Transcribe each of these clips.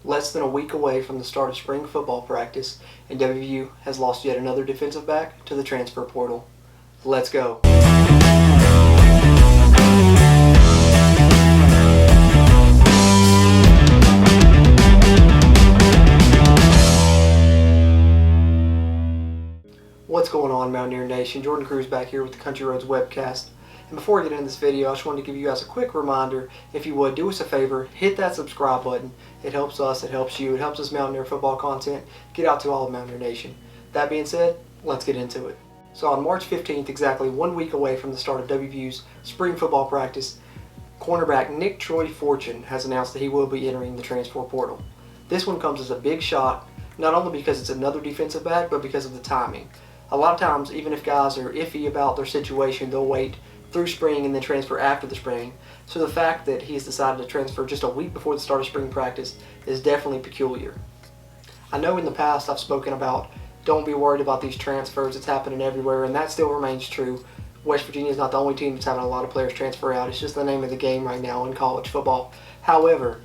Less than a week away from the start of spring football practice, and WVU has lost yet another defensive back to the transfer portal. Let's go. What's going on, Mountaineer Nation? Jordan Cruz back here with the Country Roads Webcast. And before I get into this video, I just wanted to give you guys a quick reminder. If you would, do us a favor, hit that subscribe button. It helps us, it helps you, it helps us Mountaineer football content get out to all of Mountaineer Nation. That being said, let's get into it. So on March 15th, exactly 1 week away from the start of WVU's spring football practice, cornerback Nicktroy Fortune has announced that he will be entering the transfer portal. This one comes as a big shock, not only because it's another defensive back, but because of the timing. A lot of times, even if guys are iffy about their situation, they'll wait through spring and then transfer after the spring. So the fact that he's decided to transfer just a week before the start of spring practice is definitely peculiar. I know in the past I've spoken about don't be worried about these transfers, it's happening everywhere, and that still remains true. West Virginia is not the only team that's having a lot of players transfer out. It's just the name of the game right now in college football. However,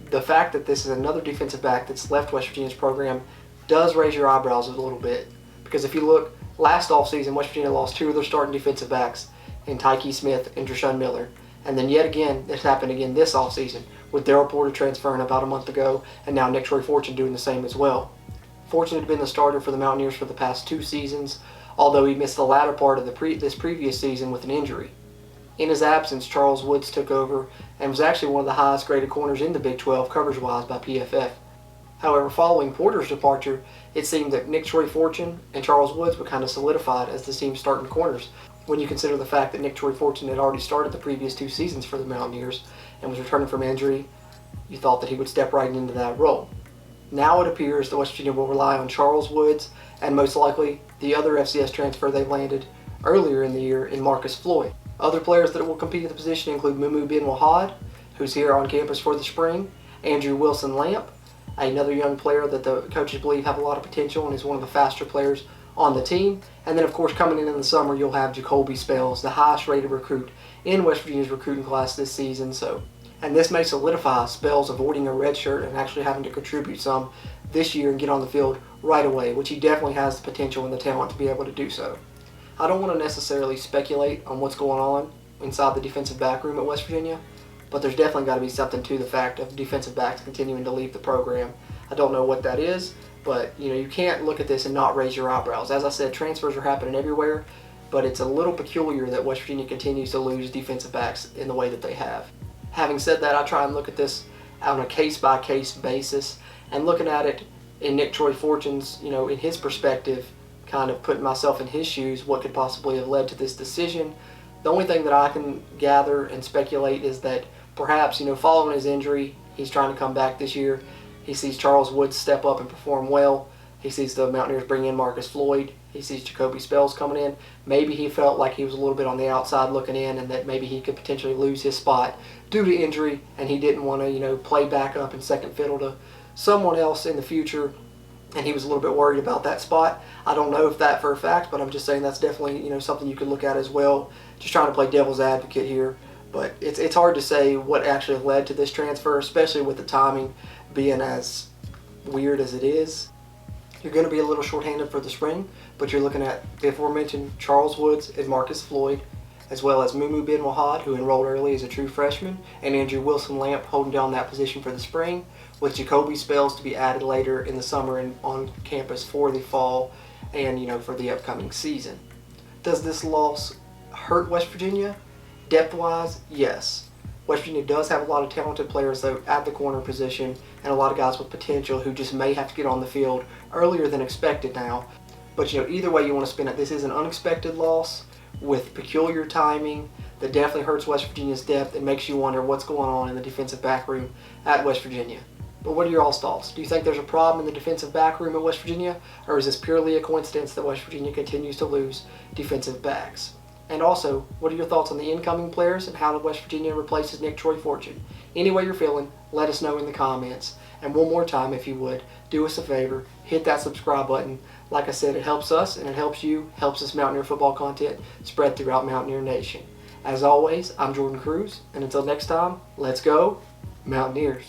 the fact that this is another defensive back that's left West Virginia's program does raise your eyebrows a little bit. Because if you look, last offseason, West Virginia lost two of their starting defensive backs in Tyke Smith and Dreshun Miller. And then yet again, this happened again this offseason with Daryl Porter transferring about a month ago, and now Nicktroy Fortune doing the same as well. Fortune had been the starter for the Mountaineers for the past 2 seasons, although he missed the latter part of this previous season with an injury. In his absence, Charles Woods took over and was actually one of the highest graded corners in the Big 12 coverage-wise by PFF. However, following Porter's departure, it seemed that Nicktroy Fortune and Charles Woods were kind of solidified as the team's starting corners, when you consider the fact that Nicktroy Fortune had already started the previous 2 seasons for the Mountaineers and was returning from injury. You thought that he would step right into that role. Now it appears that West Virginia will rely on Charles Woods and most likely the other FCS transfer they landed earlier in the year in Marcus Floyd. Other players that will compete at the position include Mumu Ben Wahad, who's here on campus for the spring, Andrew Wilson Lamp, another young player that the coaches believe have a lot of potential and is one of the faster players on the team. And then, of course, coming in the summer, you'll have Jacoby Spells, the highest rated recruit in West Virginia's recruiting class this season. And this may solidify Spells avoiding a red shirt and actually having to contribute some this year and get on the field right away, which he definitely has the potential and the talent to be able to do so. I don't want to necessarily speculate on what's going on inside the defensive back room at West Virginia, but there's definitely got to be something to the fact of defensive backs continuing to leave the program. I don't know what that is, but you can't look at this and not raise your eyebrows. As I said, transfers are happening everywhere, but it's a little peculiar that West Virginia continues to lose defensive backs in the way that they have. Having said that, I try and look at this on a case-by-case basis, and looking at it in Nicktroy Fortune's, in his perspective, kind of putting myself in his shoes, what could possibly have led to this decision. The only thing that I can gather and speculate is that perhaps, following his injury, he's trying to come back this year. He sees Charles Woods step up and perform well. He sees the Mountaineers bring in Marcus Floyd. He sees Jacoby Spells coming in. Maybe he felt like he was a little bit on the outside looking in and that maybe he could potentially lose his spot due to injury, and he didn't want to, play backup and second fiddle to someone else in the future, and he was a little bit worried about that spot. I don't know if that for a fact, but I'm just saying that's definitely, something you could look at as well. Just trying to play devil's advocate here. But it's hard to say what actually led to this transfer, especially with the timing being as weird as it is. You're going to be a little shorthanded for the spring, but you're looking at the aforementioned Charles Woods and Marcus Floyd, as well as Mumu Ben Wahad, who enrolled early as a true freshman, and Andrew Wilson Lamp holding down that position for the spring, with Jacoby Spells to be added later in the summer and on campus for the fall and, for the upcoming season. Does this loss hurt West Virginia? Depth-wise, yes. West Virginia does have a lot of talented players, though, at the corner position, and a lot of guys with potential who just may have to get on the field earlier than expected now. But, either way you want to spin it, this is an unexpected loss with peculiar timing that definitely hurts West Virginia's depth and makes you wonder what's going on in the defensive back room at West Virginia. But what are your all's thoughts? Do you think there's a problem in the defensive back room at West Virginia, or is this purely a coincidence that West Virginia continues to lose defensive backs? And also, what are your thoughts on the incoming players and how West Virginia replaces Nicktroy Fortune? Any way you're feeling, let us know in the comments. And one more time, if you would, do us a favor, hit that subscribe button. Like I said, it helps us and it helps you, helps us Mountaineer football content spread throughout Mountaineer Nation. As always, I'm Jordan Cruz, and until next time, let's go Mountaineers.